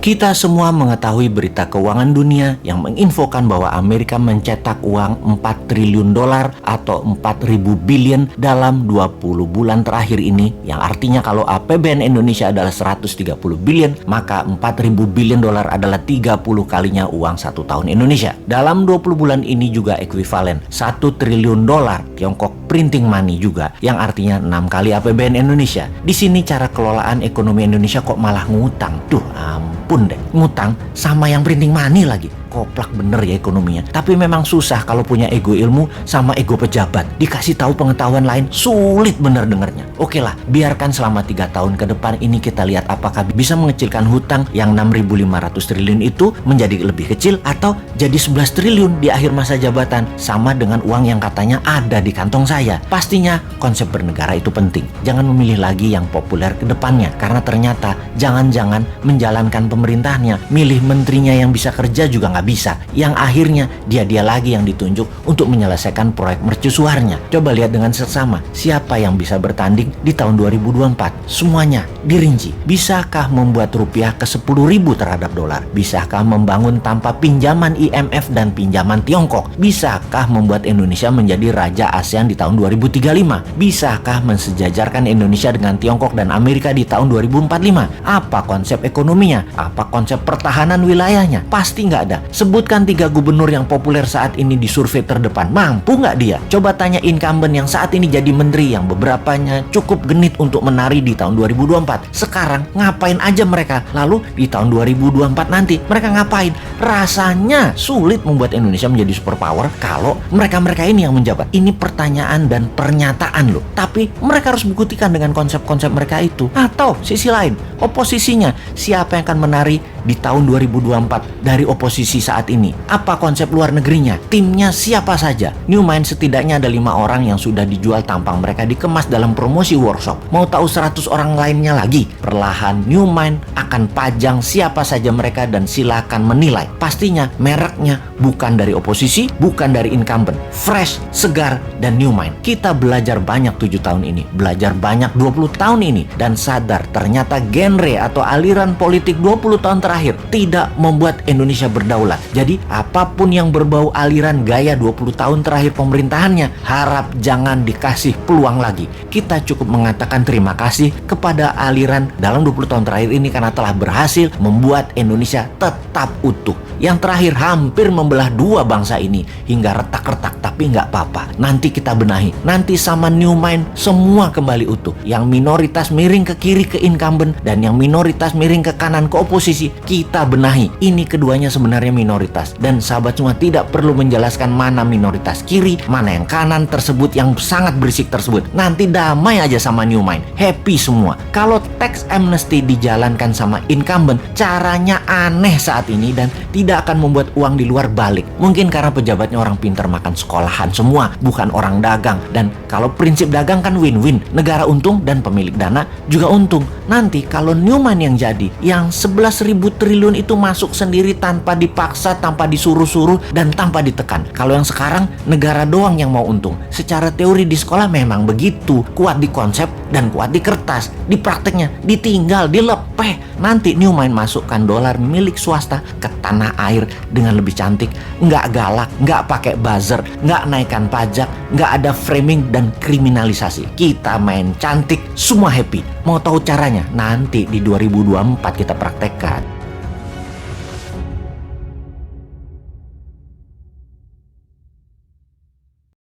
Kita semua mengetahui berita keuangan dunia yang menginfokan bahwa Amerika mencetak uang 4 triliun dolar atau 4.000 billion dalam 20 bulan terakhir ini, yang artinya kalau APBN Indonesia adalah 130 billion, maka 4.000 billion dolar adalah 30 kalinya uang 1 tahun Indonesia. Dalam 20 bulan ini juga ekuivalen 1 triliun dolar Tiongkok printing money juga, yang artinya 6 kali APBN Indonesia. Di sini cara kelolaan ekonomi Indonesia kok malah ngutang. Duh, ampun deh, ngutang sama yang printing money lagi. Koplak bener ya ekonominya. Tapi memang susah kalau punya ego ilmu sama ego pejabat. Dikasih tahu pengetahuan lain, sulit bener dengernya. Oke lah, biarkan selama 3 tahun ke depan ini kita lihat apakah bisa mengecilkan hutang yang 6.500 triliun itu menjadi lebih kecil atau jadi 11 triliun di akhir masa jabatan, sama dengan uang yang katanya ada di kantong saya. Pastinya konsep bernegara itu penting. Jangan memilih lagi yang populer ke depannya, karena ternyata jangan-jangan menjalankan pemerintahnya, milih menterinya yang bisa kerja juga nggak bisa, yang akhirnya dia lagi yang ditunjuk untuk menyelesaikan proyek mercusuarnya. Coba lihat dengan seksama siapa yang bisa bertanding di tahun 2024. Semuanya dirinci. Bisakah membuat rupiah ke 10.000 terhadap dolar? Bisakah membangun tanpa pinjaman IMF dan pinjaman Tiongkok? Bisakah membuat Indonesia menjadi raja ASEAN di tahun 2035? Bisakah mensejajarkan Indonesia dengan Tiongkok dan Amerika di tahun 2045? Apa konsep ekonominya? Apa konsep pertahanan wilayahnya? Pasti nggak ada. Sebutkan 3 gubernur yang populer saat ini di survei terdepan. Mampu nggak dia? Coba tanya incumbent yang saat ini jadi menteri yang beberapanya cukup genit untuk menari di tahun 2024. Sekarang ngapain aja mereka? Lalu di tahun 2024 nanti mereka ngapain? Rasanya sulit membuat Indonesia menjadi superpower kalau mereka-mereka ini yang menjabat. Ini pertanyaan dan pernyataan loh. Tapi mereka harus buktikan dengan konsep-konsep mereka itu. Atau sisi lain, oposisinya. Siapa yang akan menari di tahun 2024 dari oposisi saat ini? Apa konsep luar negerinya? Timnya siapa saja? New Mind setidaknya ada 5 orang yang sudah dijual tampang mereka dikemas dalam promosi workshop. Mau tahu 100 orang lainnya lagi? Perlahan New Mind akan pajang siapa saja mereka dan silakan menilai. Pastinya mereknya bukan dari oposisi, bukan dari incumbent. Fresh, segar, dan New Mind. Kita belajar banyak 7 tahun ini, belajar banyak 20 tahun ini, dan sadar ternyata genre atau aliran politik 20 tahun terakhir tidak membuat Indonesia berdaulat. Jadi apapun yang berbau aliran gaya 20 tahun terakhir pemerintahannya, harap jangan dikasih peluang lagi. Kita cukup mengatakan terima kasih kepada aliran dalam 20 tahun terakhir ini karena telah berhasil membuat Indonesia tetap utuh. Yang terakhir hampir membelah 2 bangsa ini hingga retak-retak, tapi nggak apa-apa. Nanti kita benahi. Nanti sama New Mind semua kembali utuh. Yang minoritas miring ke kiri ke incumbent dan yang minoritas miring ke kanan ke oposisi, kita benahi. Ini keduanya sebenarnya minoritas. Dan sahabat semua tidak perlu menjelaskan mana minoritas kiri, mana yang kanan tersebut yang sangat berisik tersebut. Nanti damai aja sama New Mind. Happy semua. Kalau tax amnesty dijalankan sama incumbent, caranya aneh saat ini dan tidak akan membuat uang di luar balik. Mungkin karena pejabatnya orang pintar makan sekolahan semua, bukan orang dagang. Dan kalau prinsip dagang kan win-win. Negara untung dan pemilik dana juga untung. Nanti kalau New Mind yang jadi, yang 11.000 triliun itu masuk sendiri tanpa dipaksa, tanpa disuruh-suruh, dan tanpa ditekan. Kalau yang sekarang negara doang yang mau untung. Secara teori di sekolah memang begitu, kuat di konsep dan kuat di kertas. Di prakteknya ditinggal, dilepeh. Nanti New Mind masukkan dolar milik swasta ke tanah air dengan lebih cantik, nggak galak, nggak pakai buzzer, nggak naikkan pajak, nggak ada framing dan kriminalisasi. Kita main cantik, semua happy. Mau tahu caranya? Nanti di 2024 kita praktekkan.